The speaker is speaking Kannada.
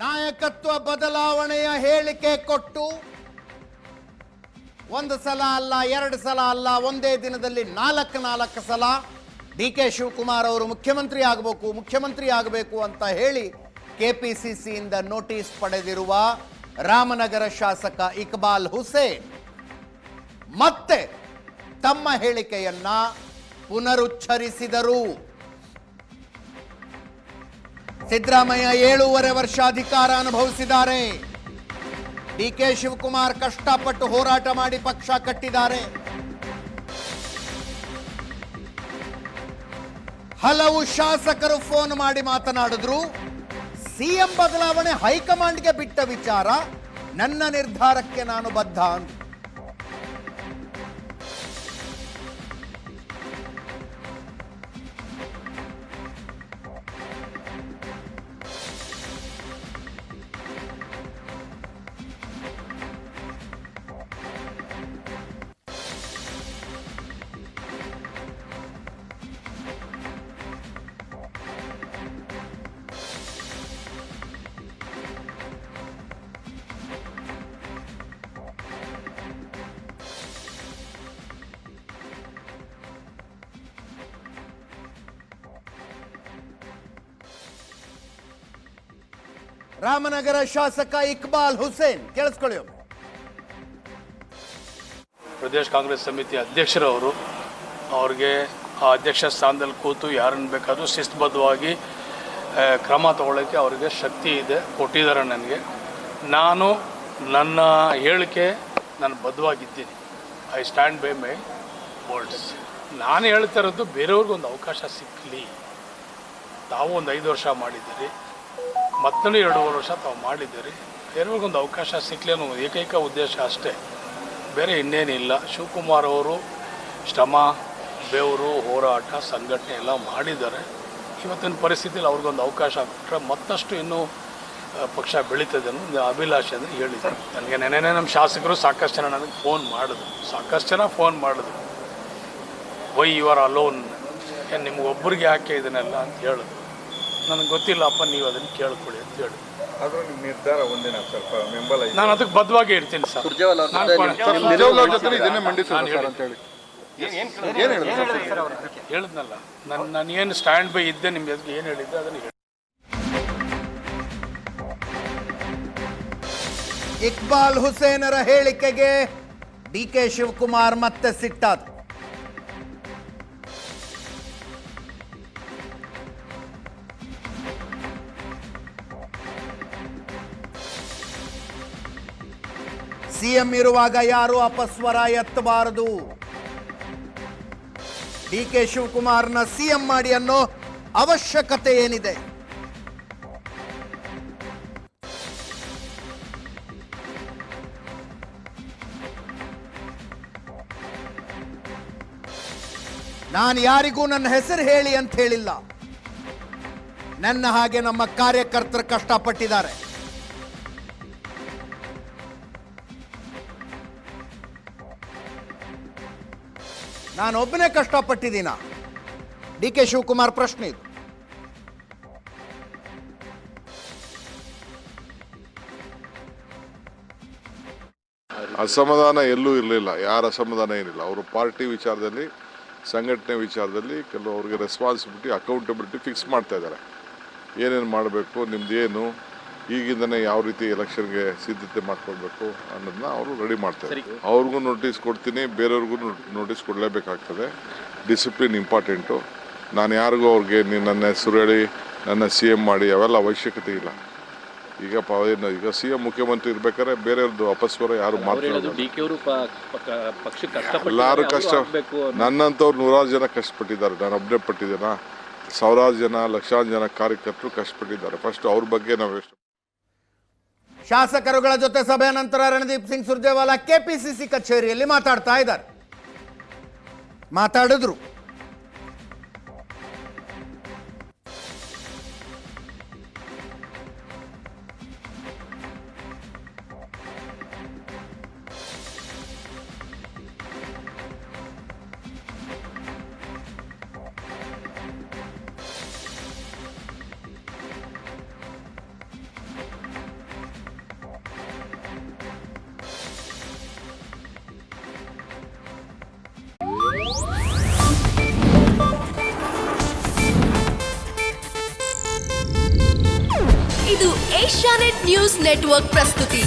ನಾಯಕತ್ವ ಬದಲಾವಣೆಯ ಹೇಳಿಕೆ ಕೊಟ್ಟು ಒಂದು ಸಲ ಅಲ್ಲ, ಎರಡು ಸಲ ಅಲ್ಲ, ಒಂದೇ ದಿನದಲ್ಲಿ ನಾಲ್ಕು ಸಲ ಡಿ.ಕೆ. ಶಿವಕುಮಾರ್ ಅವರು ಮುಖ್ಯಮಂತ್ರಿ ಆಗಬೇಕು ಅಂತ ಹೇಳಿ ಕೆಪಿಸಿಸಿಯಿಂದ ನೋಟಿಸ್ ಪಡೆದಿರುವ ರಾಮನಗರ ಶಾಸಕ ಇಕ್ಬಾಲ್ ಹುಸೇನ್ ಮತ್ತೆ ತಮ್ಮ ಹೇಳಿಕೆಯನ್ನ ಪುನರುಚ್ಚರಿಸಿದರು. ಸಿದ್ದರಾಮಯ್ಯ 7.5 ವರ್ಷ ಅಧಿಕಾರ ಅನುಭವಿಸಿದ್ದಾರೆ. ಡಿ.ಕೆ. ಶಿವಕುಮಾರ್ ಕಷ್ಟಪಟ್ಟು ಹೋರಾಟ ಮಾಡಿ ಪಕ್ಷ ಕಟ್ಟಿದ್ದಾರೆ. ಹಲವು ಶಾಸಕರು ಫೋನ್ ಮಾಡಿ ಮಾತನಾಡಿದ್ರು. ಸಿಎಂ ಬದಲಾವಣೆ ಹೈಕಮಾಂಡ್ಗೆ ಬಿಟ್ಟ ವಿಚಾರ, ನನ್ನ ನಿರ್ಧಾರಕ್ಕೆ ನಾನು ಬದ್ಧ ಅಂದ್ರು. ರಾಮನಗರ ಶಾಸಕ ಇಕ್ಬಾಲ್ ಹುಸೇನ್ ಕೇಳಿಸ್ಕೊಳ್ಳಿ. ಪ್ರದೇಶ ಕಾಂಗ್ರೆಸ್ ಸಮಿತಿ ಅಧ್ಯಕ್ಷರವರು ಅವ್ರಿಗೆ ಆ ಅಧ್ಯಕ್ಷ ಸ್ಥಾನದಲ್ಲಿ ಕೂತು ಯಾರನ್ನು ಬೇಕಾದರೂ ಶಿಸ್ತುಬದ್ಧವಾಗಿ ಕ್ರಮ ತಗೊಳ್ಳೋಕ್ಕೆ ಅವರಿಗೆ ಶಕ್ತಿ ಇದೆ, ಕೊಟ್ಟಿದ್ದಾರೆ ನನಗೆ. ನಾನು ನನ್ನ ಹೇಳಿಕೆ ನಾನು ಬದ್ಧವಾಗಿದ್ದೀನಿ. I stand by my words. ನಾನು ಹೇಳ್ತಾ ಇರೋದು ಬೇರೆಯವ್ರಿಗೊಂದು ಅವಕಾಶ ಸಿಕ್ಕಲಿ. ತಾವು ಒಂದು 5 ವರ್ಷ ಮಾಡಿದ್ದೀರಿ, ಮತ್ತೂ 2.5 ವರ್ಷ ತಾವು ಮಾಡಿದ್ದೀರಿ. ಬೇರೆಯವ್ರಿಗೊಂದು ಅವಕಾಶ ಸಿಕ್ಕಲಿ ಅನ್ನೋ ಏಕೈಕ ಉದ್ದೇಶ ಅಷ್ಟೇ, ಬೇರೆ ಇನ್ನೇನಿಲ್ಲ. ಶಿವಕುಮಾರ್ ಅವರು ಶ್ರಮ, ಬೆವರು, ಹೋರಾಟ, ಸಂಘಟನೆ ಎಲ್ಲ ಮಾಡಿದ್ದಾರೆ. ಇವತ್ತಿನ ಪರಿಸ್ಥಿತಿಯಲ್ಲಿ ಅವ್ರಿಗೊಂದು ಅವಕಾಶ ಕೊಟ್ಟರೆ ಮತ್ತಷ್ಟು ಇನ್ನೂ ಪಕ್ಷ ಬೆಳೀತದೆ ಅನ್ನೋ ಅಭಿಲಾಷೆ ಅಂದರೆ ಹೇಳಿದ್ರು. ನನಗೆ ನೆನೆನೇ ನಮ್ಮ ಶಾಸಕರು ಸಾಕಷ್ಟು ಜನ ನನಗೆ ಫೋನ್ ಮಾಡಿದ್ರು. ವೈ ಯು ಆರ್ ಅಲೋನ್, ಏನು ನಿಮ್ಗೊಬ್ಬರಿಗೆ ಯಾಕೆ ಇದನ್ನೆಲ್ಲ ಅಂತ ಹೇಳಿದ್ರು. ನನಗೆ ಗೊತ್ತಿಲ್ಲಪ್ಪ, ನೀವು ಅದನ್ನು ಕೇಳ್ಕೊಳ್ಳಿ ಅಂತ ಹೇಳಿ. ನಿರ್ಧಾರ ಒಂದಿನ ಸ್ವಲ್ಪ ಬೆಂಬಲ, ನಾನು ಅದಕ್ಕೆ ಬದ್ಧವಾಗಿ ಇರ್ತೀನಿ ಸರ್. ಹೇಳಿದ್ನಲ್ಲ, ನಾನು ಏನು ಸ್ಟ್ಯಾಂಡ್ ಬೈ ಇದ್ದೆ, ನಿಮ್ಗೆ ಏನು ಹೇಳಿದ್ದೆ ಅದನ್ನು ಹೇಳಿ. ಇಕ್ಬಾಲ್ ಹುಸೇನರ ಹೇಳಿಕೆಗೆ ಡಿ.ಕೆ. ಶಿವಕುಮಾರ್ ಮತ್ತೆ ಸಿಟ್ಟಾದ್ರು. ಸಿಎಂ ಇರುವಾಗ ಯಾರು ಅಪಸ್ವರ ಎತ್ತಬಾರದು. ಡಿ.ಕೆ. ಶಿವಕುಮಾರ್ನ ಸಿಎಂ ಮಾಡಿ ಅನ್ನೋ ಅವಶ್ಯಕತೆ ಏನಿದೆ? ನಾನು ಯಾರಿಗೂ ನನ್ನ ಹೆಸರು ಹೇಳಿ ಅಂತ ಹೇಳಿಲ್ಲ. ನನ್ನ ಹಾಗೆ ನಮ್ಮ ಕಾರ್ಯಕರ್ತರು ಕಷ್ಟಪಟ್ಟಿದ್ದಾರೆ. ನಾನೊಬ್ಬನೇ ಕಷ್ಟಪಟ್ಟಿದ್ದೀನ? ಡಿ.ಕೆ. ಶಿವಕುಮಾರ್ ಪ್ರಶ್ನೆ ಇದು. ಅಸಮಾಧಾನ ಎಲ್ಲೂ ಇರಲಿಲ್ಲ. ಯಾರ ಅಸಮಾಧಾನ ಏನಿಲ್ಲ. ಅವರು ಪಾರ್ಟಿ ವಿಚಾರದಲ್ಲಿ, ಸಂಘಟನೆ ವಿಚಾರದಲ್ಲಿ ಕೆಲವು ಅವ್ರಿಗೆ ರೆಸ್ಪಾನ್ಸಿಬಿಲಿಟಿ, ಅಕೌಂಟಬಿಲಿಟಿ ಫಿಕ್ಸ್ ಮಾಡ್ತಾ ಇದ್ದಾರೆ. ಏನೇನು ಮಾಡಬೇಕು, ನಿಮ್ದು ಏನು, ಈಗಿಂದನೇ ಯಾವ ರೀತಿ ಎಲೆಕ್ಷನ್ಗೆ ಸಿದ್ಧತೆ ಮಾಡ್ಕೊಳ್ಬೇಕು ಅನ್ನೋದನ್ನ ಅವರು ರೆಡಿ ಮಾಡ್ತಾರೆ. ಅವ್ರಿಗೂ ನೋಟಿಸ್ ಕೊಡ್ತೀನಿ, ಬೇರೆಯವ್ರಿಗೂ ನೋಟಿಸ್ ಕೊಡಲೇಬೇಕಾಗ್ತದೆ. Discipline important. ನಾನು ಯಾರಿಗೂ ಅವ್ರಿಗೆ ನನ್ನ ಹೆಸರು ಹೇಳಿ ನನ್ನ CM ಮಾಡಿ ಅವೆಲ್ಲ ಅವಶ್ಯಕತೆ ಇಲ್ಲ. ಈಗ CM ಮುಖ್ಯಮಂತ್ರಿ ಇರ್ಬೇಕಾದ್ರೆ ಬೇರೆಯವ್ರದ್ದು ಅಪಸ್ವರ ಯಾರು ಮಾತಾಡೋದು. ಎಲ್ಲರೂ ಕಷ್ಟ. ನನ್ನಂಥವ್ರು 100 ಜನ ಕಷ್ಟಪಟ್ಟಿದ್ದಾರೆ, ನಾನು ಒಬ್ಬನೇ ಪಟ್ಟಿದ್ದೇನಾ? 1000 ಜನ, ಲಕ್ಷಾಂತರ ಜನ ಕಾರ್ಯಕರ್ತರು ಕಷ್ಟಪಟ್ಟಿದ್ದಾರೆ. ಫಸ್ಟ್ ಅವ್ರ ಬಗ್ಗೆ ನಾವು ಎಷ್ಟು. ಶಾಸಕರುಗಳ ಜೊತೆ ಸಭೆಯ ನಂತರ ರಣದೀಪ್ ಸಿಂಗ್ ಸುರ್ಜೇವಾಲಾ ಕೆಪಿಸಿಸಿ ಕಚೇರಿಯಲ್ಲಿ ಮಾತಾಡಿದ್ರು. ಇದು ಏಷ್ಯಾನೆಟ್ ನ್ಯೂಸ್ ನೆಟ್ವರ್ಕ್ ಪ್ರಸ್ತುತಿ.